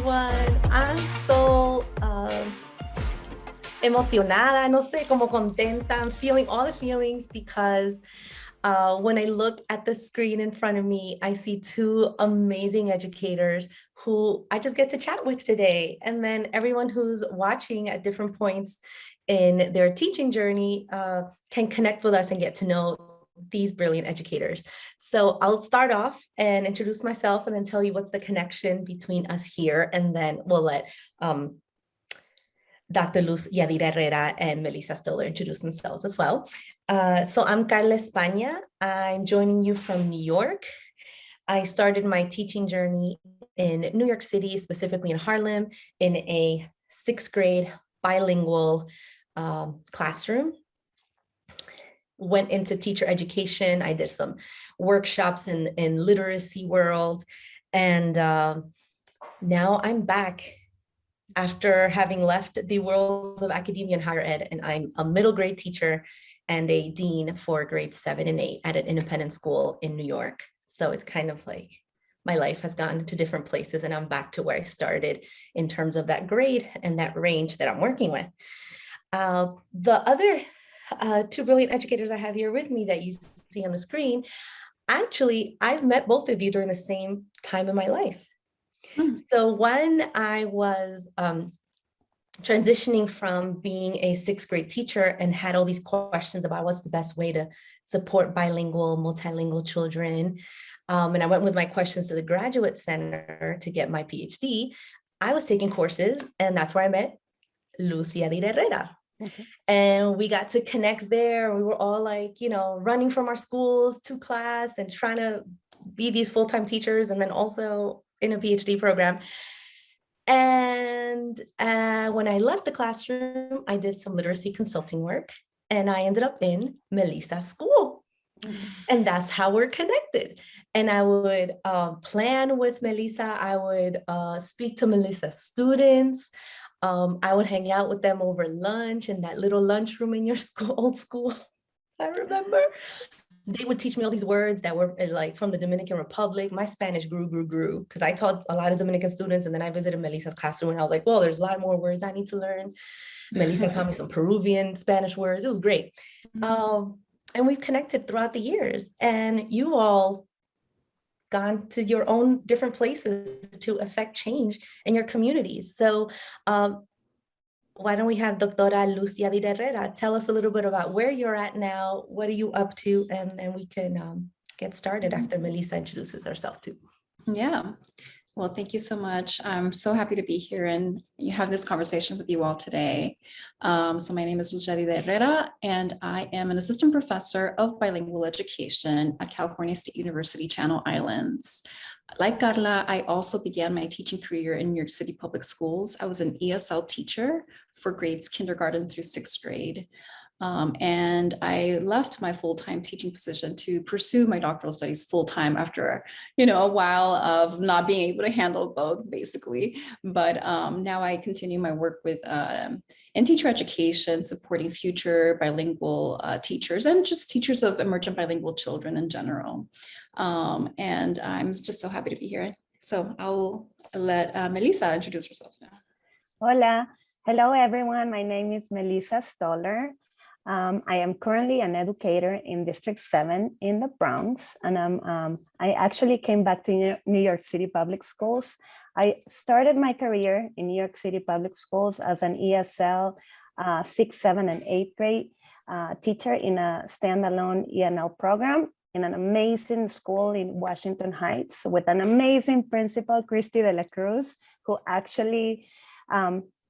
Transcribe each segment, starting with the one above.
everyone. I'm so emocionada, no sé, como contenta. I'm feeling all the feelings because when I look at the screen in front of me, I see two amazing educators who I just get to chat with today. And then everyone who's watching at different points in their teaching journey can connect with us and get to know these brilliant educators. So I'll start off and introduce myself and then tell you what's the connection between us here. And then we'll let Dr. Luz Yadira Herrera and Melissa Stoller introduce themselves as well. So I'm Carla España. I'm joining you from New York. I started my teaching journey in New York City, specifically in Harlem, in a sixth grade bilingual classroom. Went into teacher education. I did some workshops in literacy world. And now I'm back after having left the world of academia and higher ed, and I'm a middle grade teacher and a dean for grades 7 and 8 at an independent school in New York. So it's kind of like my life has gone to different places and I'm back to where I started in terms of that grade and that range that I'm working with. The other two brilliant educators I have here with me that you see on the screen, actually, I've met both of you during the same time in my life. So when I was transitioning from being a sixth grade teacher and had all these questions about what's the best way to support bilingual, multilingual children, and I went with my questions to the Graduate Center to get my PhD, I was taking courses, and that's where I met Luz Yadira Herrera. Okay. And we got to connect there. We were all like, you know, running from our schools to class and trying to be these full-time teachers and then also in a PhD program. And when I left the classroom, I did some literacy consulting work and I ended up in Melissa's school. Mm-hmm. And that's how we're connected. And I would plan with Melissa. I would speak to Melissa's students. I would hang out with them over lunch in that little lunchroom in your school, old school. I remember. They would teach me all these words that were like from the Dominican Republic. My Spanish grew because I taught a lot of Dominican students, and then I visited Melissa's classroom and I was like, well, there's a lot more words I need to learn. Melissa taught me some Peruvian Spanish words. It was great. And we've connected throughout the years, and you all gone to your own different places to affect change in your communities. So why don't we have Doctora Luz Yadira Herrera tell us a little bit about where you're at now, what are you up to, and then we can get started after Melissa introduces herself too. Yeah, well, thank you so much. I'm so happy to be here and you have this conversation with you all today. So my name is Luz Yadira Herrera, and I am an assistant professor of bilingual education at California State University, Channel Islands. Like Carla, I also began my teaching career in New York City public schools. I was an ESL teacher for grades kindergarten through sixth grade. And I left my full-time teaching position to pursue my doctoral studies full-time after, a while of not being able to handle both, basically. But now I continue my work with in teacher education, supporting future bilingual teachers and just teachers of emergent bilingual children in general. And I'm just so happy to be here. So I'll let Melissa introduce herself now. Hola. Hello, everyone. My name is Melissa Stoller. I am currently an educator in District 7 in the Bronx, and I actually came back to New York City Public Schools. I started my career in New York City Public Schools as an ESL 6th, 7th, and 8th grade teacher in a standalone ENL program in an amazing school in Washington Heights with an amazing principal, Christy de la Cruz, who actually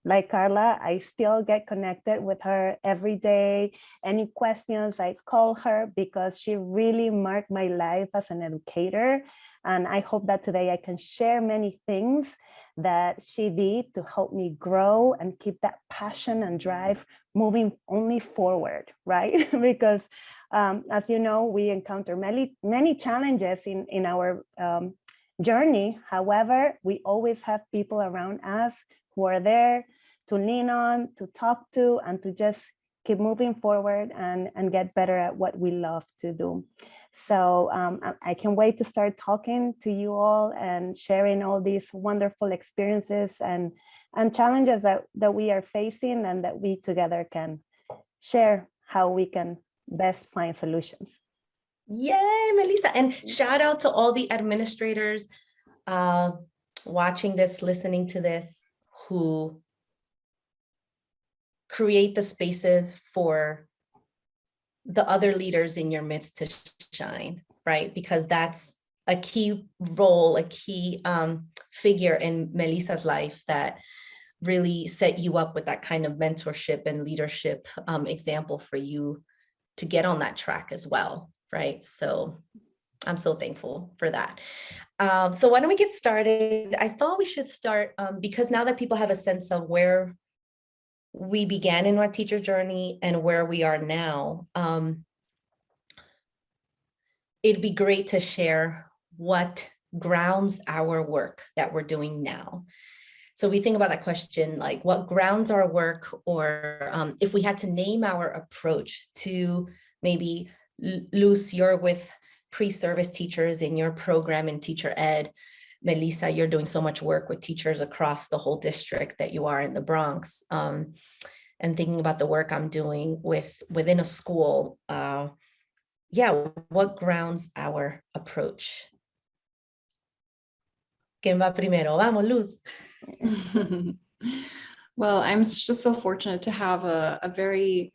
like Carla, I still get connected with her every day. Any questions, I call her because she really marked my life as an educator. And I hope that today I can share many things that she did to help me grow and keep that passion and drive moving only forward, right? Because as you know, we encounter many challenges in our journey. However, we always have people around us who are there to lean on, to talk to, and to just keep moving forward and get better at what we love to do. So I can't wait to start talking to you all and sharing all these wonderful experiences and challenges that we are facing, and that we together can share how we can best find solutions. Yay, Melissa. And shout out to all the administrators watching this, listening to this, who create the spaces for the other leaders in your midst to shine, right? Because that's a key role, a key figure in Melissa's life that really set you up with that kind of mentorship and leadership example for you to get on that track as well, right? So I'm so thankful for that. So why don't we get started? I thought we should start because now that people have a sense of where we began in our teacher journey and where we are now, it'd be great to share what grounds our work that we're doing now. So we think about that question, like what grounds our work, or if we had to name our approach to maybe, Luz, you're with pre-service teachers in your program in teacher ed. Melissa, you're doing so much work with teachers across the whole district that you are in the Bronx. And thinking about the work I'm doing within a school, what grounds our approach? ¿Quién va primero? Vamos, Luz. Well, I'm just so fortunate to have a very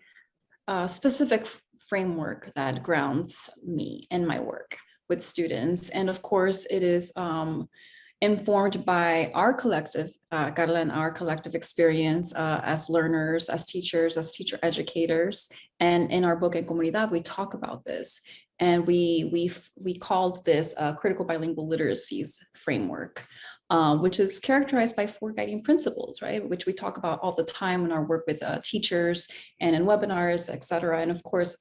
specific framework that grounds me in my work with students. And of course, it is informed by our collective, Carla and our collective experience as learners, as teachers, as teacher educators. And in our book, En Comunidad, we talk about this. And we called this critical bilingual literacies framework, which is characterized by 4 guiding principles, right? Which we talk about all the time in our work with teachers and in webinars, et cetera. And of course,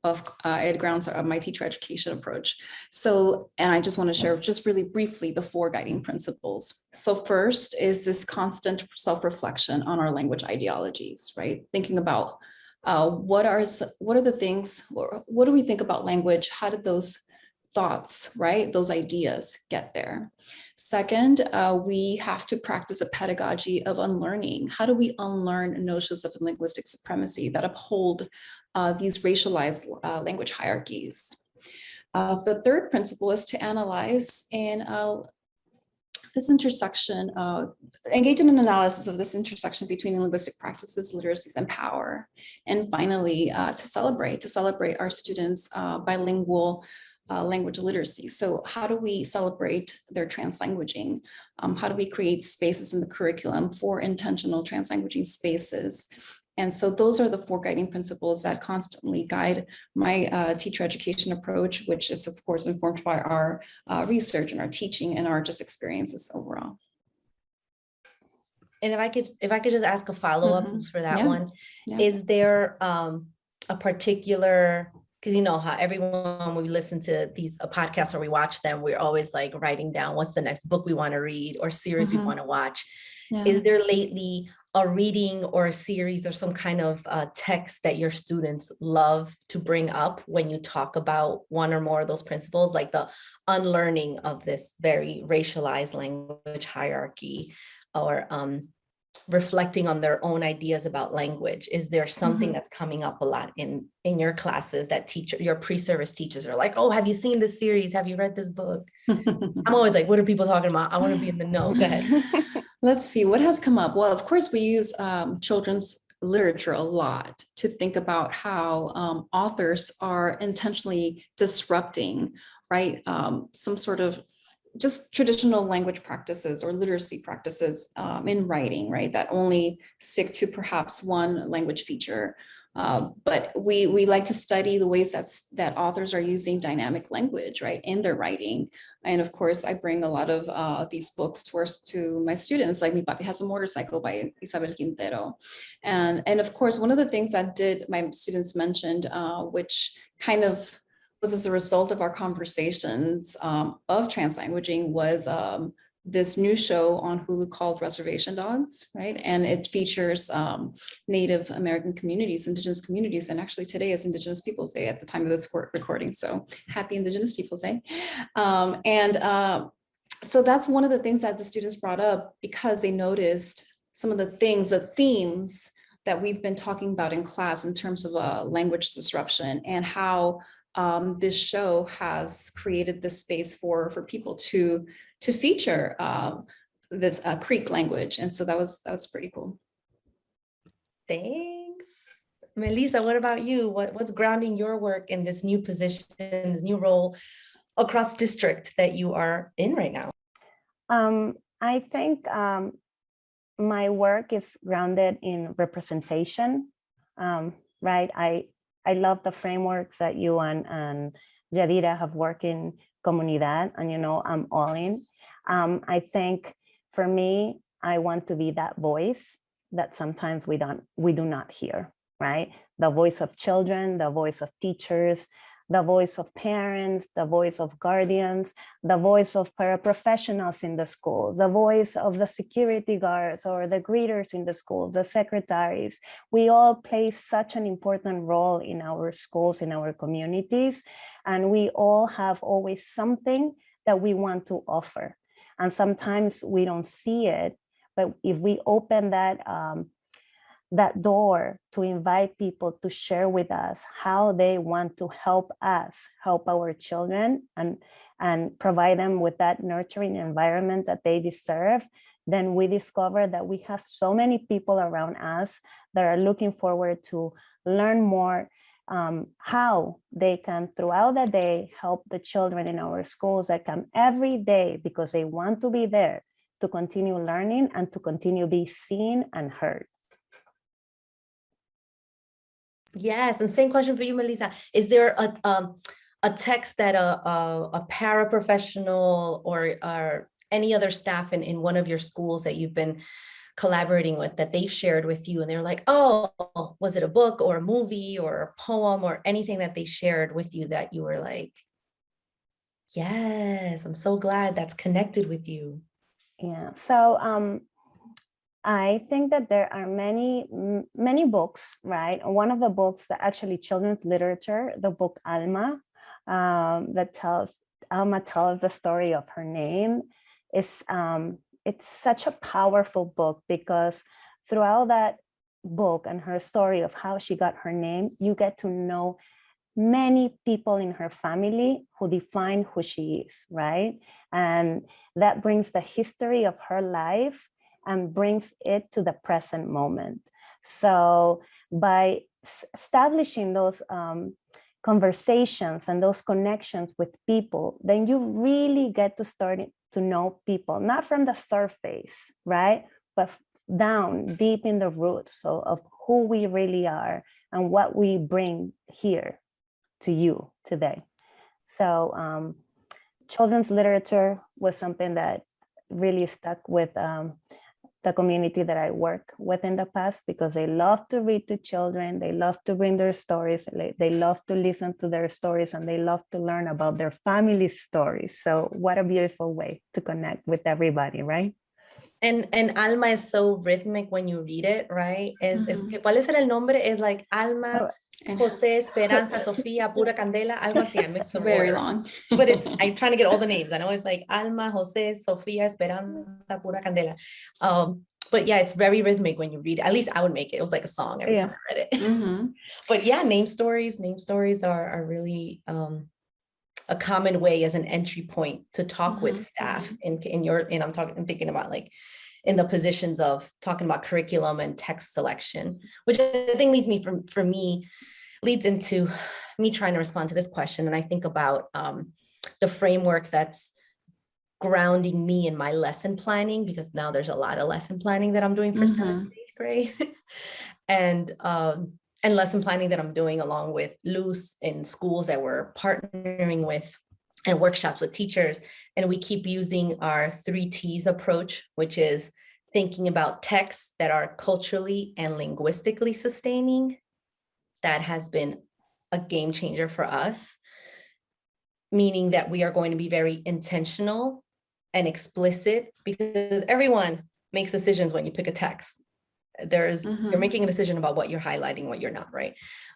it grounds my teacher education approach. So, and I just want to share just really briefly the 4 guiding principles. So first is this constant self-reflection on our language ideologies, right? Thinking about what are the things, what do we think about language? How did those thoughts, right? Those ideas get there. Second, we have to practice a pedagogy of unlearning. How do we unlearn notions of linguistic supremacy that uphold these racialized language hierarchies? The third principle is to analyze and this intersection, engage in an analysis of this intersection between linguistic practices, literacies, and power. And finally, to celebrate our students' bilingual language literacy. So how do we celebrate their translanguaging? How do we create spaces in the curriculum for intentional translanguaging spaces? And so those are the 4 guiding principles that constantly guide my teacher education approach, which is of course informed by our research and our teaching and our just experiences overall. And if I could just ask a follow-up for that one, is there a particular, because you know how everyone, when we listen to these podcasts or we watch them, we're always like writing down what's the next book we want to read or series we want to watch. Yeah. Is there lately a reading or a series or some kind of text that your students love to bring up when you talk about one or more of those principles, like the unlearning of this very racialized language hierarchy, or reflecting on their own ideas about language? Is there something that's coming up a lot in your classes that your pre-service teachers are like, oh, have you seen this series? Have you read this book? I'm always like, what are people talking about? I want to be in the know. Go ahead. Let's see what has come up. Well, of course, we use children's literature a lot to think about how authors are intentionally disrupting, right? Some sort of just traditional language practices or literacy practices in writing, right? That only stick to perhaps one language feature. But we like to study the ways that authors are using dynamic language, right, in their writing. And of course, I bring a lot of these books to my students, like Mi Papi Has a Motorcycle by Isabel Quintero. And of course, one of the things that my students mentioned, which kind of was as a result of our conversations of translanguaging, was this new show on Hulu called Reservation Dogs, right? And it features Native American communities, Indigenous communities, and actually today is Indigenous Peoples Day at the time of this recording. So happy Indigenous Peoples Day. So that's one of the things that the students brought up because they noticed some of the things, the themes that we've been talking about in class in terms of language disruption and how this show has created this space for people to feature this Creek language. And so that was pretty cool. Thanks. Melissa, what about you? What's grounding your work in this new position, this new role across district that you are in right now? I think my work is grounded in representation, right? I love the frameworks that you and Yadira have worked in Comunidad, and I'm all in. I think for me, I want to be that voice that sometimes we do not hear, right? The voice of children, the voice of teachers, the voice of parents, the voice of guardians, the voice of paraprofessionals in the schools, the voice of the security guards or the greeters in the schools, the secretaries. We all play such an important role in our schools, in our communities, and we all have always something that we want to offer. And sometimes we don't see it, but if we open that door to invite people to share with us how they want to help us, help our children, and provide them with that nurturing environment that they deserve, then we discover that we have so many people around us that are looking forward to learn more how they can throughout the day help the children in our schools that come every day because they want to be there to continue learning and to continue be seen and heard. Yes, and same question for you, Melissa. Is there a text that a paraprofessional or any other staff in one of your schools that you've been collaborating with that they've shared with you and they're like, oh, was it a book or a movie or a poem or anything that they shared with you that you were like, yes, I'm so glad that's connected with you? Yeah, so I think that there are many books, right? One of the books that actually children's literature, the book Alma, Alma tells the story of her name. It's such a powerful book because throughout that book and her story of how she got her name, you get to know many people in her family who define who she is, right? And that brings the history of her life and brings it to the present moment. So by establishing those conversations and those connections with people, then you really get to start to know people, not from the surface, right? But down deep in the roots of who we really are and what we bring here to you today. So children's literature was something that really stuck with the community that I work with in the past because they love to read to children, they love to bring their stories, they love to listen to their stories, and they love to learn about their family stories. So what a beautiful way to connect with everybody, right? And Alma is so rhythmic when you read it, right? ¿Cuál es el nombre? It's like Alma, José, Esperanza, Sofía, Pura Candela, algo así. I mixed some very order. long. But I'm trying to get all the names. I know it's like Alma, José, Sofía, Esperanza, Pura Candela. But yeah, it's very rhythmic when you read it. At least I would make it. It was like a song every time I read it. But yeah, name stories are really a common way as an entry point to talk with staff I'm thinking about like in the positions of talking about curriculum and text selection, which I think leads into me trying to respond to this question. And I think about the framework that's grounding me in my lesson planning, because now there's a lot of lesson planning that I'm doing for 7th and 8th grade. And lesson planning that I'm doing along with Luz in schools that we're partnering with and workshops with teachers. And we keep using our 3 T's approach, which is thinking about texts that are culturally and linguistically sustaining. That has been a game changer for us, meaning that we are going to be very intentional and explicit, because everyone makes decisions when you pick a text. You're making a decision about what you're highlighting, what you're not, right?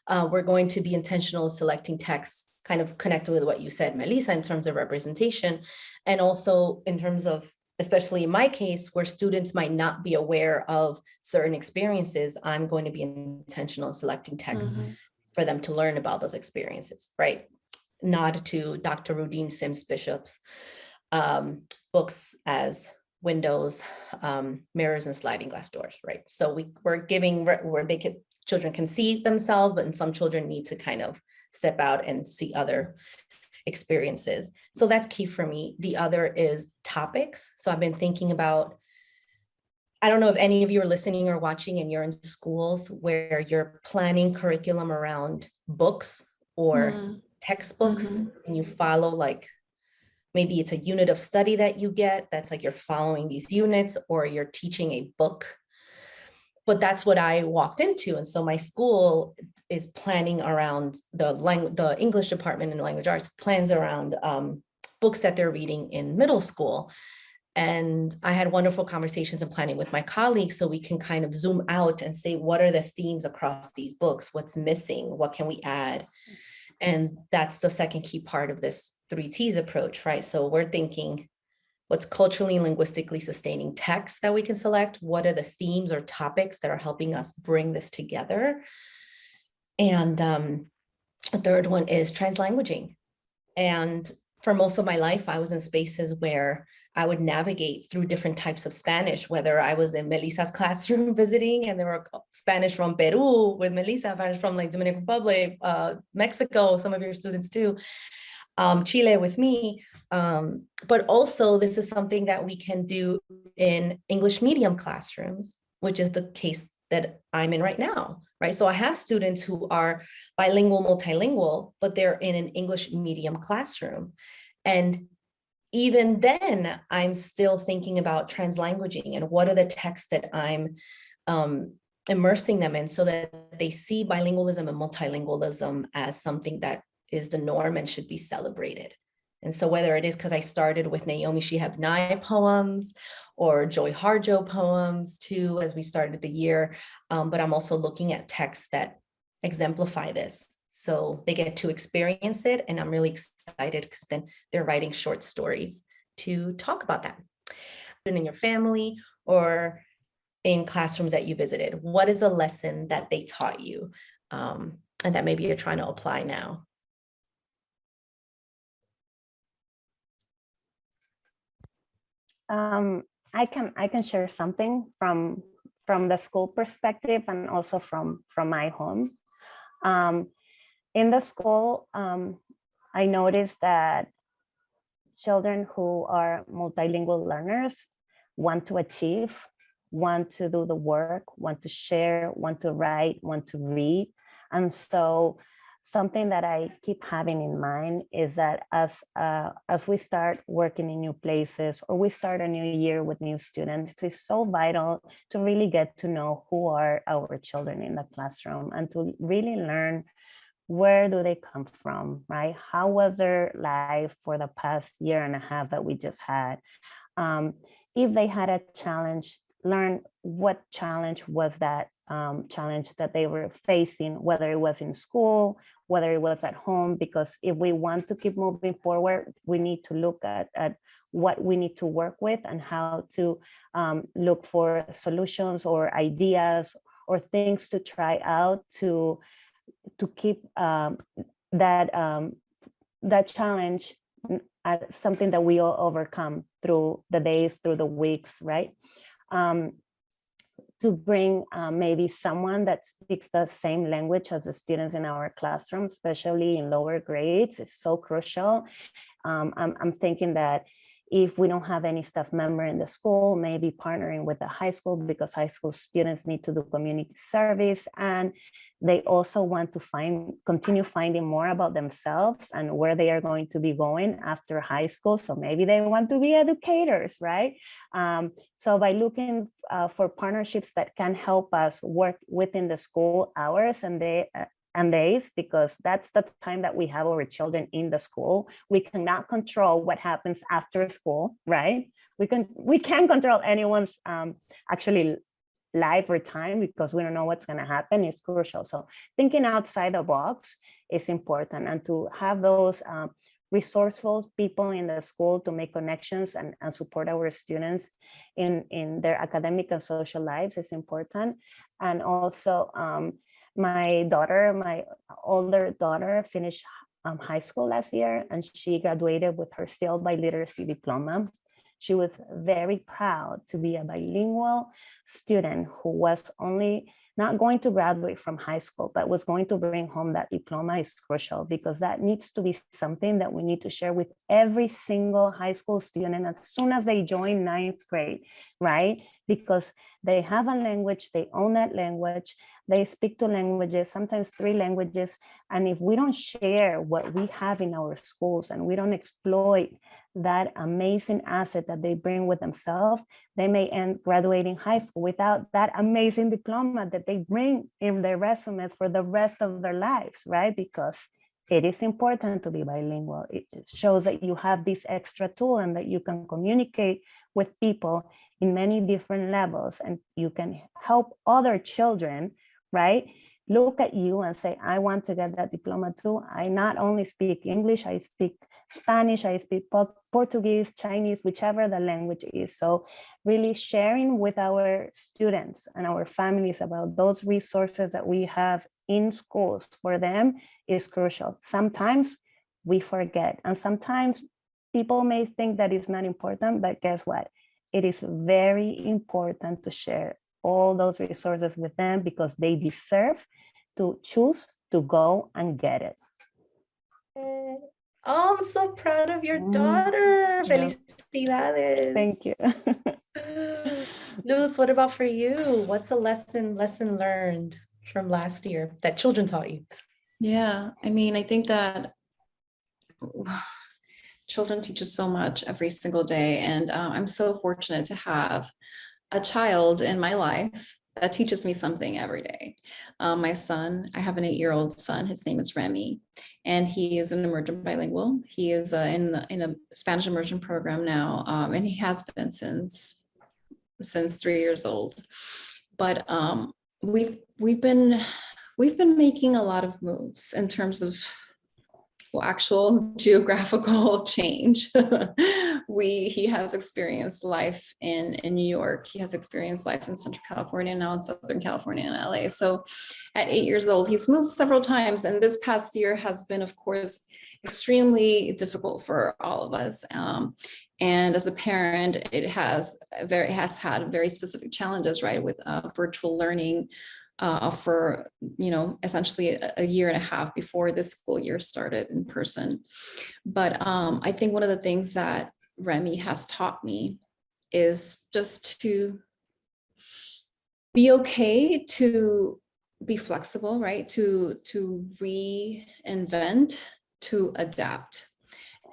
We're going to be intentional selecting texts, kind of connected with what you said, Melissa, in terms of representation, and also in terms of, especially in my case, where students might not be aware of certain experiences, I'm going to be intentional in selecting texts for them to learn about those experiences, right? Nod to Dr. Rudine Sims Bishop's books as windows, mirrors, and sliding glass doors, right? So we're giving where children can see themselves, but some children need to kind of step out and see other experiences. So that's key for me. The other is topics. So I've been thinking about, I don't know if any of you are listening or watching and you're in schools where you're planning curriculum around books or textbooks, and you follow, like, maybe it's a unit of study that you get, that's like you're following these units, or you're teaching a book. But that's what I walked into. And so my school is planning around the English department and language arts plans around books that they're reading in middle school. And I had wonderful conversations and planning with my colleagues, so we can kind of zoom out and say, what are the themes across these books? What's missing? What can we add? And that's the second key part of this 3Ts approach, right? So we're thinking, what's culturally and linguistically sustaining text that we can select? What are the themes or topics that are helping us bring this together? And the third one is translanguaging. And for most of my life, I was in spaces where I would navigate through different types of Spanish, whether I was in Melissa's classroom visiting, and there were Spanish from Peru with Melissa, Spanish from like Dominican Republic, Mexico, some of your students too, Chile with me. But also this is something that we can do in English medium classrooms, which is the case that I'm in right now, right? So I have students who are bilingual, multilingual, but they're in an English medium classroom. And even then, I'm still thinking about translanguaging and what are the texts that I'm immersing them in, so that they see bilingualism and multilingualism as something that is the norm and should be celebrated. And so whether it is because I started with Naomi Shihab Nye poems or Joy Harjo poems too, as we started the year, but I'm also looking at texts that exemplify this. So they get to experience it, and I'm really excited because then they're writing short stories to talk about that. In your family or in classrooms that you visited, what is a lesson that they taught you and that maybe you're trying to apply now? I can share something from the school perspective and also from my home. In the school, I noticed that children who are multilingual learners want to achieve, want to do the work, want to share, want to write, want to read. And so something that I keep having in mind is that as we start working in new places, or we start a new year with new students, it's so vital to really get to know who are our children in the classroom and to really learn where do they come from, right? How was their life for the past year and a half that we just had? If they had a challenge, learn what challenge was that challenge that they were facing, whether it was in school, whether it was at home, because if we want to keep moving forward, we need to look at what we need to work with and how to look for solutions or ideas or things to try out to keep that challenge something that we all overcome through the days, through the weeks, right? To bring maybe someone that speaks the same language as the students in our classroom, especially in lower grades, is so crucial. I'm thinking that if we don't have any staff member in the school, maybe partnering with the high school, because high school students need to do community service, and they also want to continue finding more about themselves and where they are going to be going after high school. So maybe they want to be educators, right? So by looking for partnerships that can help us work within the school hours, and and days, because that's the time that we have our children in the school. We cannot control what happens after school, right? We can't control anyone's actually life or time, because we don't know what's going to happen. Is crucial. So thinking outside the box is important, and to have those resourceful people in the school to make connections and support our students in their academic and social lives is important. And also my older daughter finished high school last year, and she graduated with her Still by Literacy diploma. She was very proud to be a bilingual student who was only not going to graduate from high school, but was going to bring home that diploma. Is crucial, because that needs to be something that we need to share with every single high school student as soon as they join 9th grade, right? Because they have a language, they own that language, they speak 2 languages, sometimes 3 languages. And if we don't share what we have in our schools, and we don't exploit that amazing asset that they bring with themselves, they may end graduating high school without that amazing diploma that they bring in their resumes for the rest of their lives, right? Because it is important to be bilingual. It shows that you have this extra tool, and that you can communicate with people in many different levels, and you can help other children, right? Look at you and say, I want to get that diploma too. I not only speak English, I speak Spanish, I speak Portuguese, Chinese, whichever the language is. So really sharing with our students and our families about those resources that we have in schools for them is crucial. Sometimes we forget, and sometimes people may think that it's not important, but guess what? It is very important to share all those resources with them, because they deserve to choose to go and get it. Oh, I'm so proud of your daughter. Yeah. Felicidades. Thank you. Luz, what about for you? What's a lesson learned from last year that children taught you? Yeah, I mean, I think that children teach us so much every single day. And I'm so fortunate to have a child in my life that teaches me something every day. My son, I have an 8-year-old son, his name is Remy, and he is an emergent bilingual. He is in a Spanish immersion program now, and he has been since 3 years old. But we've been making a lot of moves in terms of actual geographical change. He has experienced life in New York. He has experienced life in Central California, now in Southern California and LA. So at 8 years old, he's moved several times. And this past year has been, of course, extremely difficult for all of us. And as a parent, it has had very specific challenges, right, with virtual learning, for, essentially a year and a half before this school year started in person. But I think one of the things that Remy has taught me is just to be okay, to be flexible, right? To reinvent, to adapt.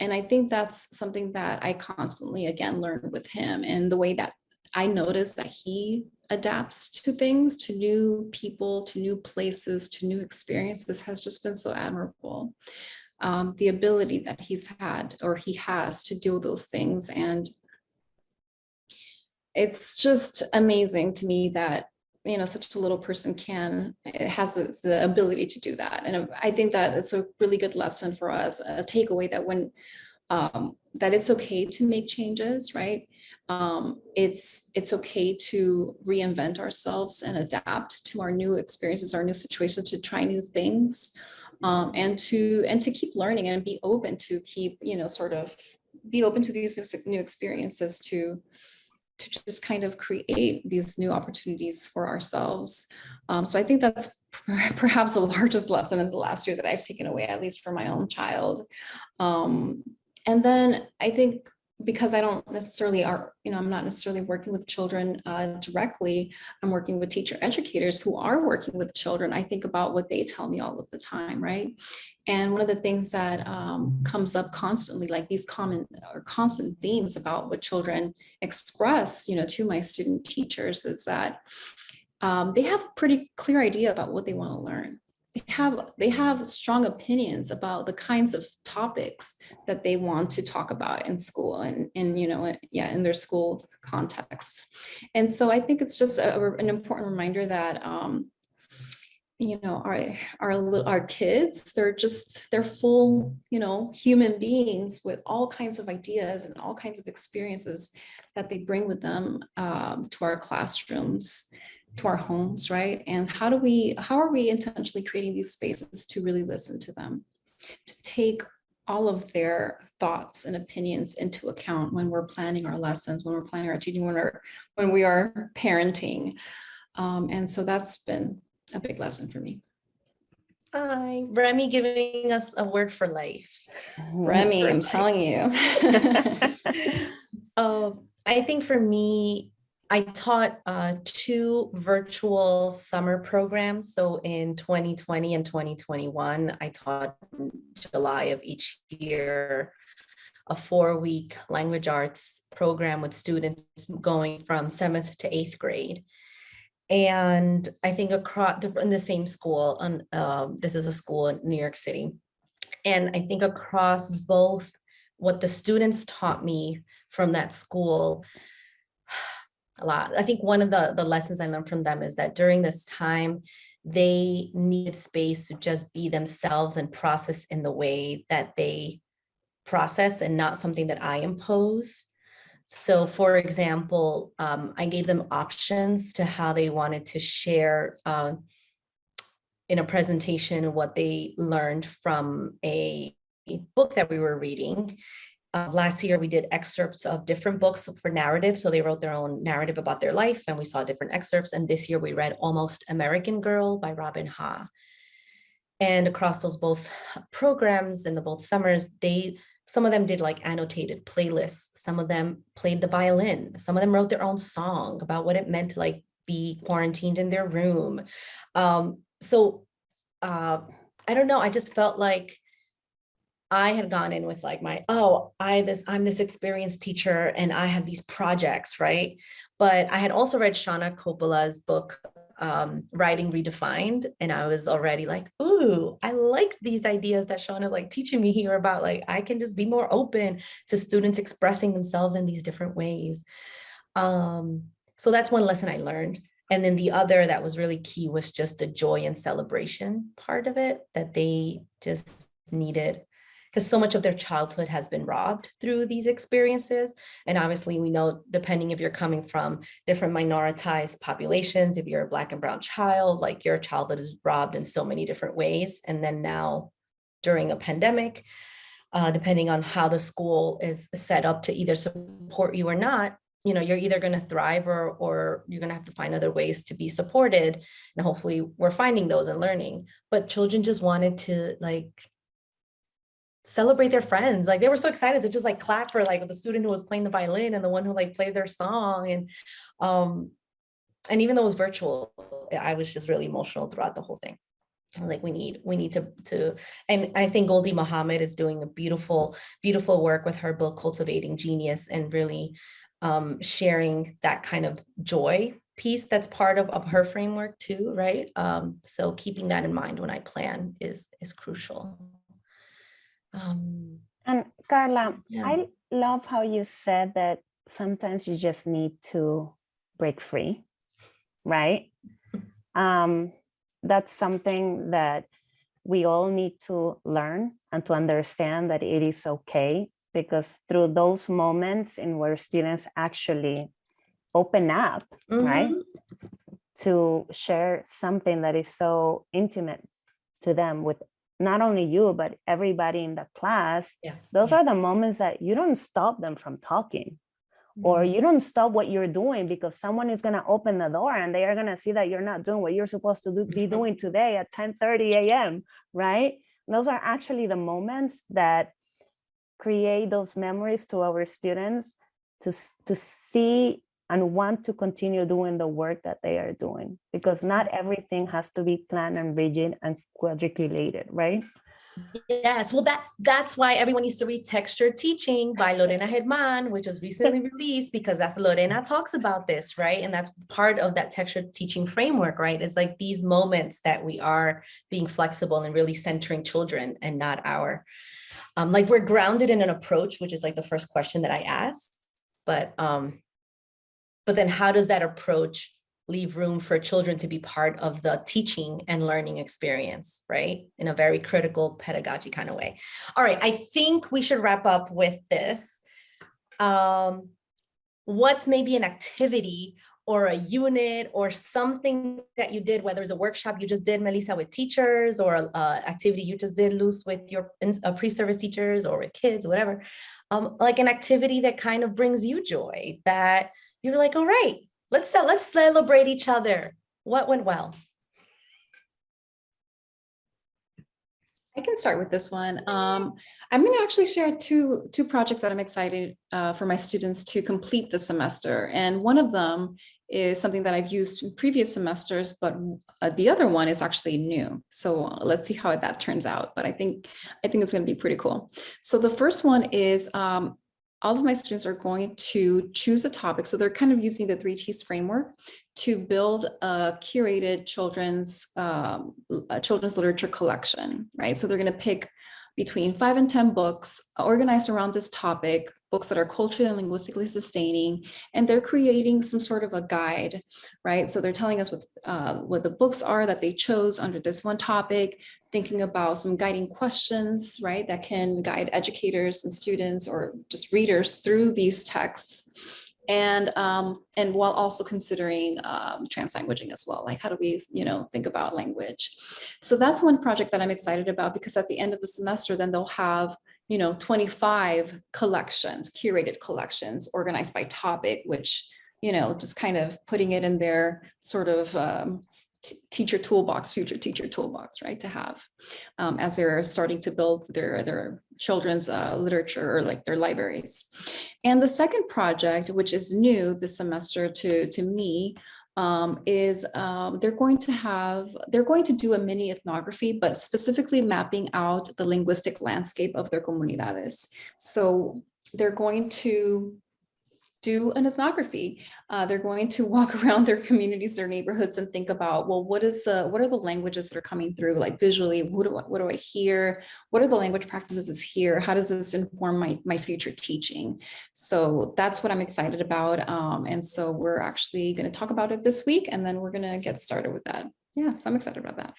And I think that's something that I constantly, again, learn with him, and the way that I notice that he adapts to things, to new people, to new places, to new experiences has just been so admirable. The ability that he's had, or he has, to do those things. And it's just amazing to me that, such a little person has the ability to do that. And I think that it's a really good lesson for us, a takeaway that when, that it's okay to make changes, right? It's okay to reinvent ourselves and adapt to our new experiences, our new situations, to try new things, and to keep learning and be open to keep, be open to these new experiences, to just kind of create these new opportunities for ourselves. So I think that's perhaps the largest lesson in the last year that I've taken away, at least for my own child. And then I think, because I don't necessarily I'm not necessarily working with children directly, I'm working with teacher educators who are working with children. I think about what they tell me all of the time, right? And one of the things that comes up constantly, like these constant themes about what children express, to my student teachers, is that they have a pretty clear idea about what they want to learn. they have strong opinions about the kinds of topics that they want to talk about in school and in their school contexts. And so I think it's just an important reminder that our kids, they're full, human beings with all kinds of ideas and all kinds of experiences that they bring with them to our classrooms, to our homes, right? And how are we intentionally creating these spaces to really listen to them, to take all of their thoughts and opinions into account when we're planning our lessons, when we're planning our teaching, when we are parenting. And so that's been a big lesson for me. Hi, Remy giving us a word for life. Remy, I'm telling you. I think for me, I taught 2 virtual summer programs. So in 2020 and 2021, I taught in July of each year a 4-week language arts program with students going from 7th to 8th grade. And I think across in the same school, this is a school in New York City. And I think across both what the students taught me from that school, a lot. I think one of the lessons I learned from them is that during this time, they needed space to just be themselves and process in the way that they process and not something that I impose. So for example, I gave them options to how they wanted to share in a presentation what they learned from a book that we were reading. Last year, we did excerpts of different books for narrative. So they wrote their own narrative about their life and we saw different excerpts. And this year we read Almost American Girl by Robin Ha. And across those both programs and the both summers, some of them did like annotated playlists. Some of them played the violin. Some of them wrote their own song about what it meant to like be quarantined in their room. I don't know. I just felt like I had gone in with like I'm this experienced teacher and I have these projects, right? But I had also read Shauna Coppola's book, Writing Redefined. And I was already like, ooh, I like these ideas that Shauna's like teaching me here about like, I can just be more open to students expressing themselves in these different ways. So that's one lesson I learned. And then the other that was really key was just the joy and celebration part of it that they just needed, because so much of their childhood has been robbed through these experiences. And obviously we know, depending if you're coming from different minoritized populations, if you're a Black and brown child, like your childhood is robbed in so many different ways. And then now during a pandemic, depending on how the school is set up to either support you or not, you're either going to thrive or you're going to have to find other ways to be supported. And hopefully we're finding those and learning. But children just wanted to like celebrate their friends. Like they were so excited to just like clap for like the student who was playing the violin and the one who like played their song. And even though it was virtual, I was just really emotional throughout the whole thing. Like we need to, and I think Goldie Mohammed is doing a beautiful, beautiful work with her book, Cultivating Genius, and really sharing that kind of joy piece that's part of her framework too, right? So keeping that in mind when I plan is crucial. And Carla, Yeah. I love how you said that sometimes you just need to break free, right? That's something that we all need to learn and to understand that it is okay, because through those moments in where students actually open up, right, to share something that is so intimate to them with not only you, but everybody in the class, those are the moments that you don't stop them from talking. Or you don't stop what you're doing because someone is going to open the door and they are going to see that you're not doing what you're supposed to be doing today at 10:30 a.m., right? Those are actually the moments that create those memories to our students to see and want to continue doing the work that they are doing, because not everything has to be planned and rigid and quadriculated, right? Yes, well, that's why everyone needs to read Textured Teaching by Lorena Germán, which was recently released, because that's Lorena talks about this, right? And that's part of that textured teaching framework, right? It's like these moments that we are being flexible and really centering children and not our, like we're grounded in an approach, which is like the first question that I asked, but then how does that approach leave room for children to be part of the teaching and learning experience, right? In a very critical pedagogy kind of way. All right, I think we should wrap up with this. What's maybe an activity or a unit or something that you did, whether it's a workshop you just did, Melissa, with teachers, or an activity you just did, Luz, with your pre-service teachers or with kids, or whatever, like an activity that kind of brings you joy, that you're like, all right, let's celebrate each other. What went well? I can start with this one. I'm going to actually share two projects that I'm excited for my students to complete this semester. And one of them is something that I've used in previous semesters, but the other one is actually new. So let's see how that turns out. But I think it's going to be pretty cool. So the first one is all of my students are going to choose a topic. So they're kind of using the 3Ts framework to build a curated children's literature collection, right? So they're going to pick between 5 and 10 books organized around this topic, books that are culturally and linguistically sustaining, and they're creating some sort of a guide, right? So they're telling us what the books are that they chose under this one topic, thinking about some guiding questions, right, that can guide educators and students or just readers through these texts. And while also considering translanguaging as well, like how do we, think about language? So that's one project that I'm excited about, because at the end of the semester, then they'll have 25 collections, curated collections organized by topic, which, just kind of putting it in their sort of teacher toolbox, future teacher toolbox, right, to have as they're starting to build their children's literature, or like their libraries. And the second project, which is new this semester to me, is they're going to do a mini ethnography, but specifically mapping out the linguistic landscape of their comunidades. So they're going to do an ethnography. They're going to walk around their communities, their neighborhoods, and think about, well, what are the languages that are coming through, like visually, what do I hear? What are the language practices here? How does this inform my future teaching? So that's what I'm excited about. And so we're actually going to talk about it this week, and then we're going to get started with that. Yeah, so I'm excited about that.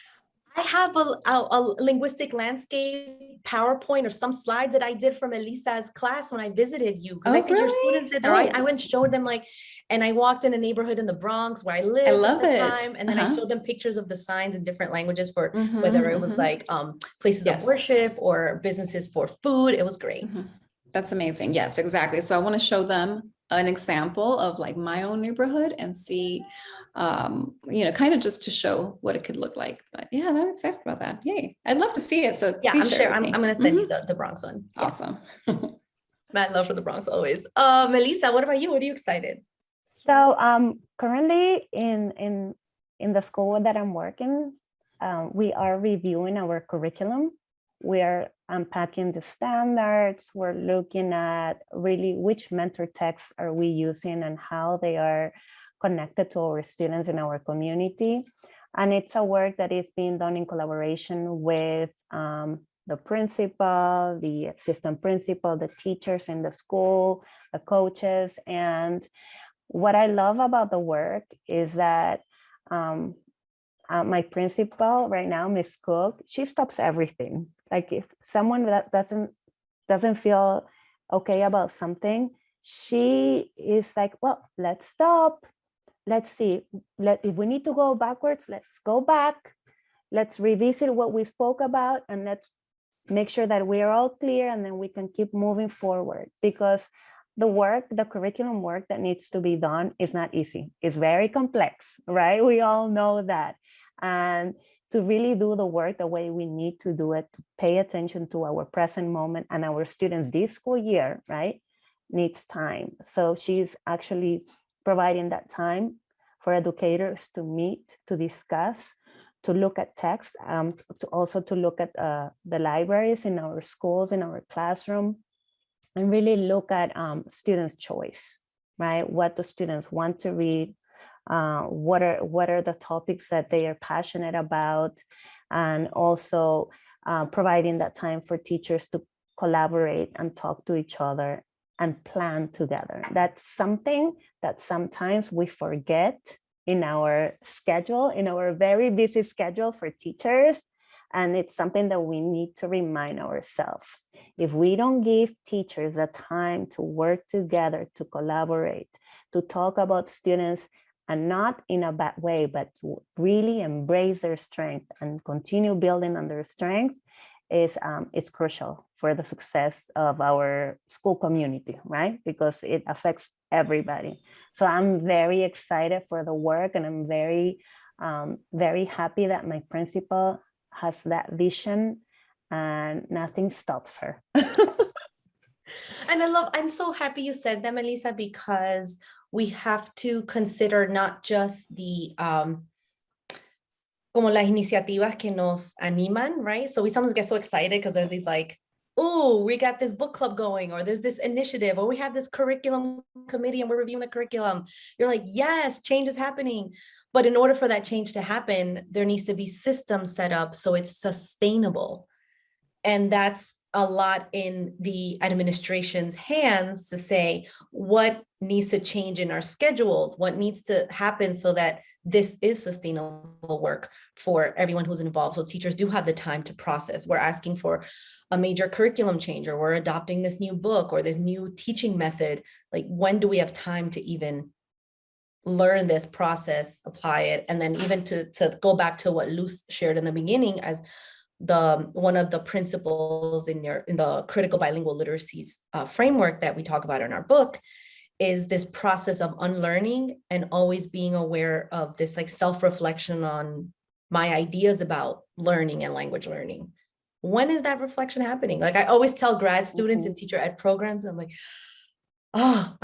I have a linguistic landscape PowerPoint or some slides that I did from Elisa's class when I visited you. Because I think your students did, right? I went and showed them, like, and I walked in a neighborhood in the Bronx where I lived. I love it. Time, and then I showed them pictures of the signs in different languages for whether it was like places of worship or businesses for food. It was great. That's amazing. Yes, exactly. So I want to show them an example of like my own neighborhood and see, kind of just to show what it could look like. But yeah, I'm excited about that. Yay. I'd love to see it. So yeah, I'm sure I'm going to send you the Bronx one. Awesome. I love for the Bronx always. Melissa, what about you? What are you excited? So currently in the school that I'm working, we are reviewing our curriculum. We are unpacking the standards. We're looking at really which mentor texts are we using and how they are connected to our students in our community. And it's a work that is being done in collaboration with the principal, the assistant principal, the teachers in the school, the coaches. And what I love about the work is that my principal right now, Miss Cook, she stops everything. Like if someone that doesn't feel okay about something, she is like, well, let's stop. Let's see. If we need to go backwards, let's go back. Let's revisit what we spoke about, and let's make sure that we are all clear, and then we can keep moving forward. Because the curriculum work that needs to be done is not easy. It's very complex, right? We all know that. And to really do the work the way we need to do it, to pay attention to our present moment and our students this school year, right, needs time. So she's actually providing that time for educators to meet, to discuss, to look at text, to look at the libraries in our schools, in our classroom, and really look at students' choice, right? What the students want to read, what are the topics that they are passionate about, and also providing that time for teachers to collaborate and talk to each other and plan together. That's something that sometimes we forget in our schedule, in our very busy schedule for teachers. And it's something that we need to remind ourselves. If we don't give teachers the time to work together, to collaborate, to talk about students, and not in a bad way, but to really embrace their strength and continue building on their strength, is crucial for the success of our school community, right? Because it affects everybody. So I'm very excited for the work, and I'm very, very happy that my principal has that vision and nothing stops her. And I'm so happy you said that, Melissa, because we have to consider not just the como las iniciativas que nos animan, right? So we sometimes get so excited because there's these like, oh, we got this book club going, or there's this initiative, or we have this curriculum committee and we're reviewing the curriculum. You're like, yes, change is happening. But in order for that change to happen, there needs to be systems set up so it's sustainable. And that's a lot in the administration's hands to say what needs to change in our schedules, what needs to happen so that this is sustainable work for everyone who's involved. So teachers do have the time to process. We're asking for a major curriculum change, or we're adopting this new book or this new teaching method. Like, when do we have time to even learn this process, apply it? And then even to go back to what Luz shared in the beginning as one of the principles in the critical bilingual literacies framework that we talk about in our book, is this process of unlearning and always being aware of this like self-reflection on my ideas about learning and language learning. When is that reflection happening? Like, I always tell grad students and teacher ed programs, I'm like, oh,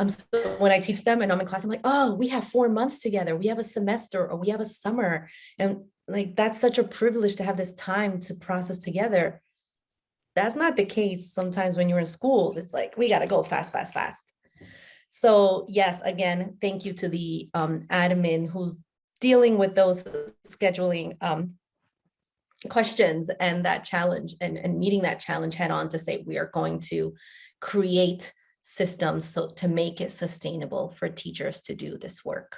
when I teach them and I'm in class, I'm like, oh, we have 4 months together. We have a semester, or we have a summer. And like, that's such a privilege to have this time to process together. That's not the case sometimes when you're in schools. It's like, we got to go fast, fast, fast. So yes, again, thank you to the admin who's dealing with those scheduling questions and that challenge, and meeting that challenge head on to say, we are going to create systems so to make it sustainable for teachers to do this work.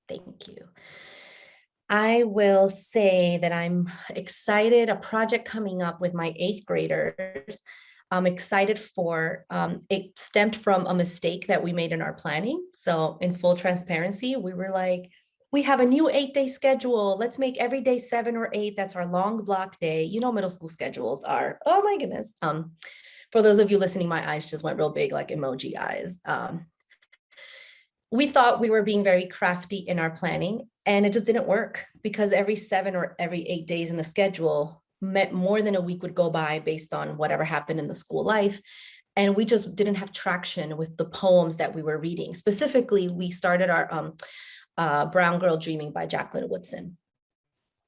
Thank you. I will say that I'm excited, a project coming up with my 8th graders. I'm excited for, it stemmed from a mistake that we made in our planning. So in full transparency, we were like, we have a new 8-day schedule. Let's make every day 7 or 8. That's our long block day. You know, middle school schedules are, oh my goodness. For those of you listening, my eyes just went real big, like emoji eyes. We thought we were being very crafty in our planning, and it just didn't work, because every 7 or every 8 days in the schedule meant more than a week would go by based on whatever happened in the school life. And we just didn't have traction with the poems that we were reading. Specifically, we started our Brown Girl Dreaming by Jacqueline Woodson.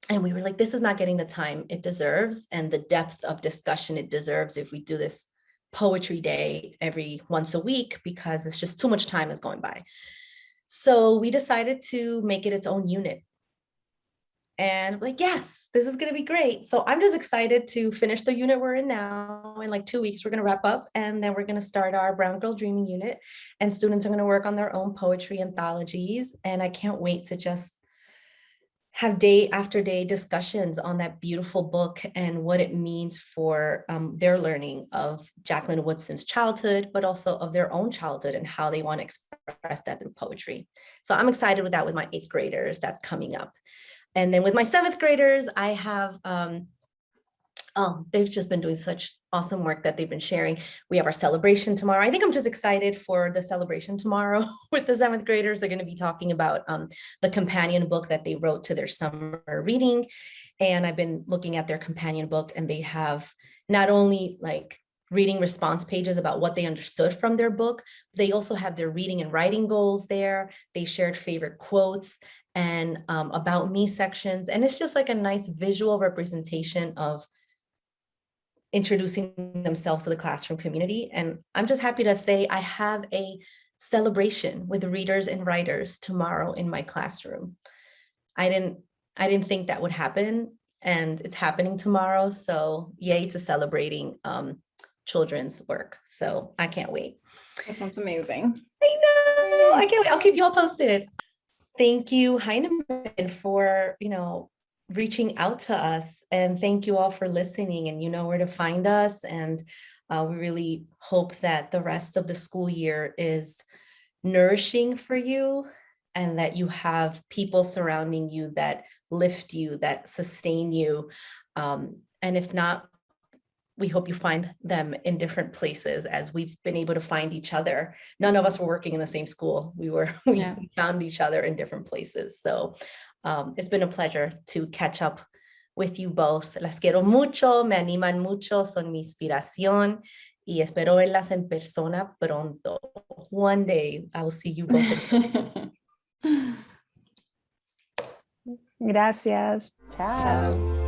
And we were like, this is not getting the time it deserves and the depth of discussion it deserves if we do this poetry day every once a week, because it's just too much time is going by. So we decided to make it its own unit. And like, yes, this is going to be great. So I'm just excited to finish the unit we're in now. In like 2 weeks, we're going to wrap up, and then we're going to start our Brown Girl Dreaming unit, and students are going to work on their own poetry anthologies. And I can't wait to just have day after day discussions on that beautiful book and what it means for their learning of Jacqueline Woodson's childhood, but also of their own childhood and how they want to express that through poetry. So I'm excited with that with my 8th graders. That's coming up. And then with my 7th graders, I have, they've just been doing such awesome work that they've been sharing. We have our celebration tomorrow. I think I'm just excited for the celebration tomorrow with the 7th graders. They're going to be talking about the companion book that they wrote to their summer reading. And I've been looking at their companion book, and they have not only like reading response pages about what they understood from their book, they also have their reading and writing goals there. They shared favorite quotes. and about me sections. And it's just like a nice visual representation of introducing themselves to the classroom community. And I'm just happy to say I have a celebration with readers and writers tomorrow in my classroom. I didn't think that would happen, and it's happening tomorrow. So yay to celebrating children's work. So I can't wait. That sounds amazing. I know, I can't wait. I'll keep you all posted. Thank you, Heinemann, for, reaching out to us, and thank you all for listening, and you know where to find us. And we really hope that the rest of the school year is nourishing for you, and that you have people surrounding you that lift you, that sustain you. And if not, we hope you find them in different places, as we've been able to find each other. None of us were working in the same school. We found each other in different places. So it's been a pleasure to catch up with you both. Las quiero mucho, me animan mucho, son mi inspiración, y espero verlas en persona pronto. One day I will see you both. Gracias. Chao.